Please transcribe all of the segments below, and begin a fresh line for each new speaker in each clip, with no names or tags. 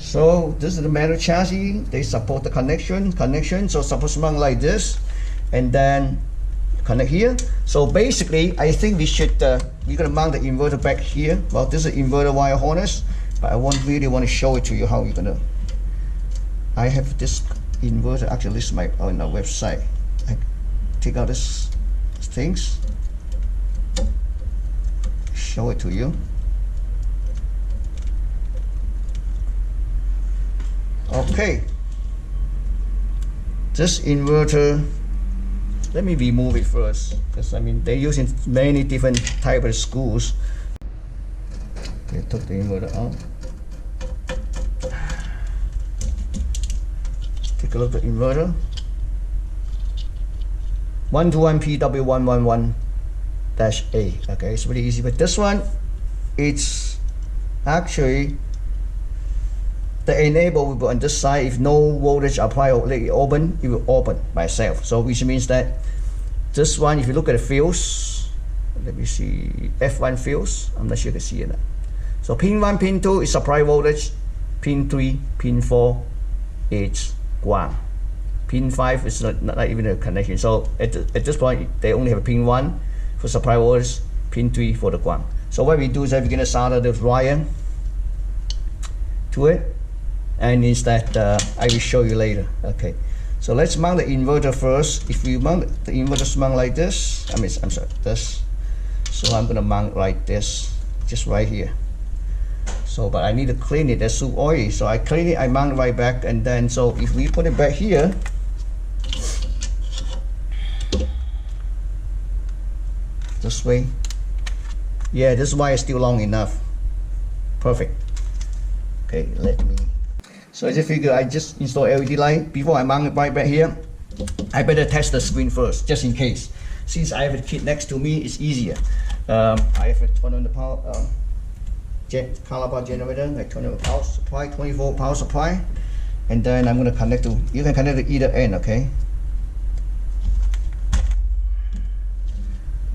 So this is the manual chassis. They support the connection. So supposed to mount like this, and then connect here. So basically, I think we should we're gonna mount the inverter back here. Well, this is inverter wire harness, but I really want to show it to you how you're gonna. I have this inverter. Actually, this is my on our website. I take out this things, show it to you. Okay, this inverter, let me remove it first, because I mean they're using many different type of screws. Okay, took the inverter out. Take a look at the inverter. 121PW111-A. Okay, it's really easy, but this one, it's actually the enable will be on this side. If no voltage applied or let it open, it will open by itself. So which means that this one, if you look at the fuse, let me see, F1 fuse, I'm not sure you can see it. So pin 1, pin 2 is supply voltage, pin 3, pin 4 is ground, pin 5 is not even a connection. So at this point, they only have pin 1 for supply voltage, pin 3 for the ground. So what we do is that we're going to solder the wire to it, and instead I will show you later. Okay, so let's mount the inverter first. If we mount the inverter mount like this, I'm sorry, this. So I'm gonna mount like this, just right here. So, but I need to clean it. That's so oily. So I clean it, I mount right back, and then so if we put it back here, this way. Yeah, this wire is still long enough. Perfect. Okay, let me. So I just figure I just install LED light. Before I mount it right back here, I better test the screen first, just in case. Since I have a kit next to me, it's easier. I have to turn on the power color power generator. I turn on the power supply, 24 power supply, and then I'm going to connect to. You can connect to either end. Okay.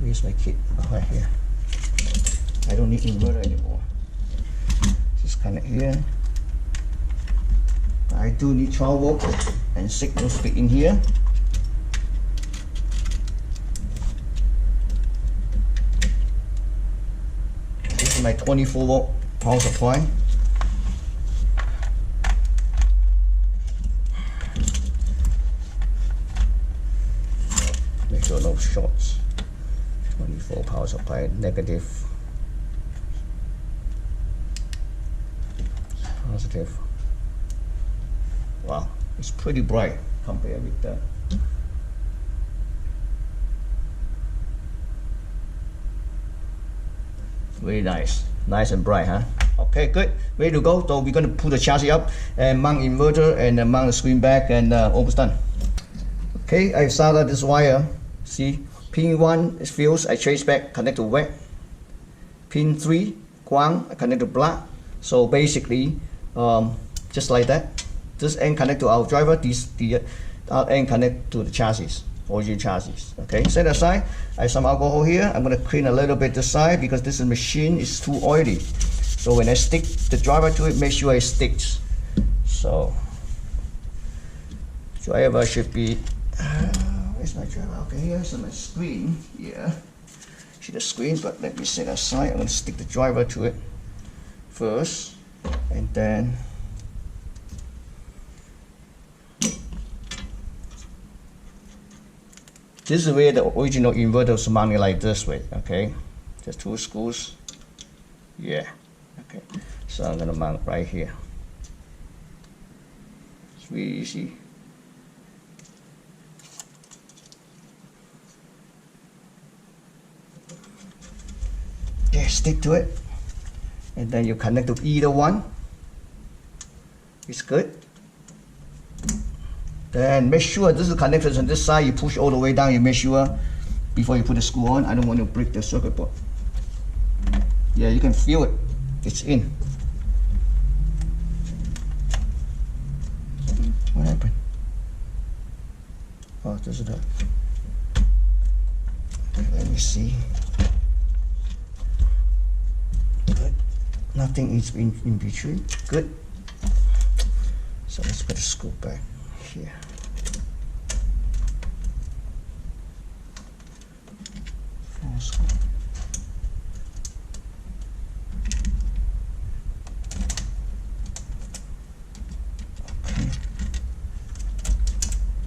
Where's my kit? Oh, right here. I don't need inverter anymore. Just connect here. I do need 12 volt and signal fit in here. This is my 24 volt power supply. Make sure no shorts. 24 power supply, negative, positive. Wow, it's pretty bright compared with that. Very nice and bright, huh? Okay, good, ready to go. So we're going to put the chassis up and mount inverter and mount the screen back, and almost done. Okay, I've soldered this wire. See, pin 1 is fuse, I trace back, connect to wet. Pin 3, ground, I connect to black. So basically, just like that. This end connect to our driver, the end connect to the chassis, original chassis. Okay, set aside. I have some alcohol here. I'm going to clean a little bit this side because this machine is too oily. So when I stick the driver to it, make sure it sticks. So driver should be. Where's my driver? Okay, here's my screen. Yeah, see the screen, but let me set aside. I'm going to stick the driver to it first, and then. This is where the original inverter was mounted, like this way. Okay, just 2 screws. Yeah. Okay, so I'm gonna mount right here. It's really easy. Yeah, stick to it, and then you connect to either one. It's good. Then make sure this is connected on this side. You push all the way down. You make sure before you put the screw on. I don't want to break the circuit board. Yeah, you can feel it. It's in. What happened? Oh, this is the. Let me see. Good. Nothing is in between. Good. So let's put the screw back here. Screw. Okay.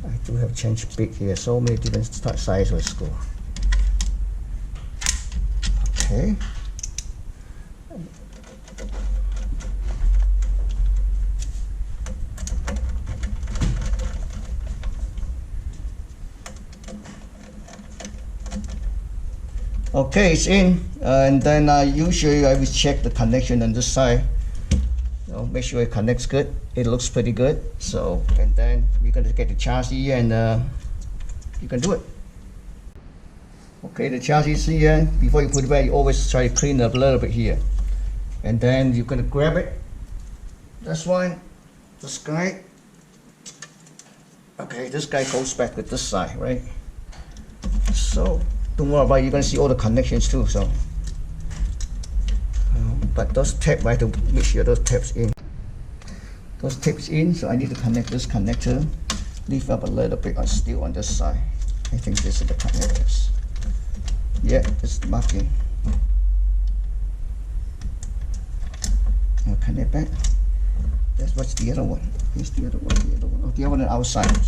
I do have changed bit here, so many different size of screw. Okay. Okay, it's in, and then usually I will check the connection on this side. Make sure it connects good. It looks pretty good. So, and then we're going to get the chassis, and you can do it. Okay, the chassis here. Before you put it back, you always try to clean up a little bit here, and then you're going to grab it. This one, this guy. Okay, this guy goes back with this side, right? So. Don't worry about it, you're going to see all the connections too. So, but those tape, I have to make sure those tapes in. Those tapes in, so I need to connect this connector. Lift up a little bit, still on this side. I think this is the connectors. Yeah, this is the marking. I'll connect back. That's what's the other one. Here's the other one. The other one. Oh, the other one on the outside.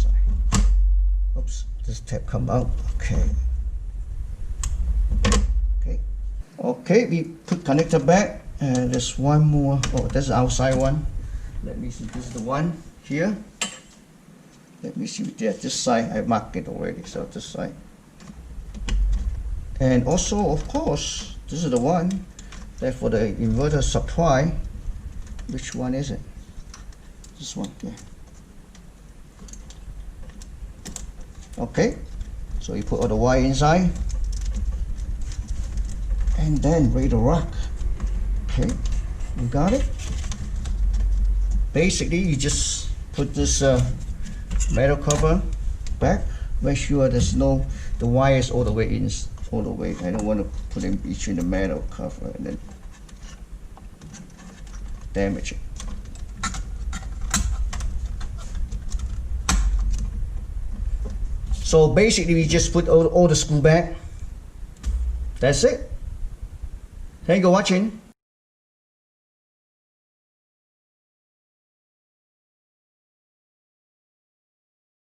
Oops, this tape come out. Okay. Okay, we put connector back, and there's one more. Oh, there's the outside one. Let me see, this is the one here. Let me see, yeah, this side, I marked it already, so this side. And also, of course, this is the one that for the inverter supply. Which one is it? This one, yeah. Okay, so you put all the wire inside. And then ready to rock. Okay, you got it. Basically, you just put this metal cover back. Make sure there's no the wires all the way in, all the way. I don't want to put them each in the metal cover and then damage it. So basically, we just put all the screw back. That's it. Thank you for watching.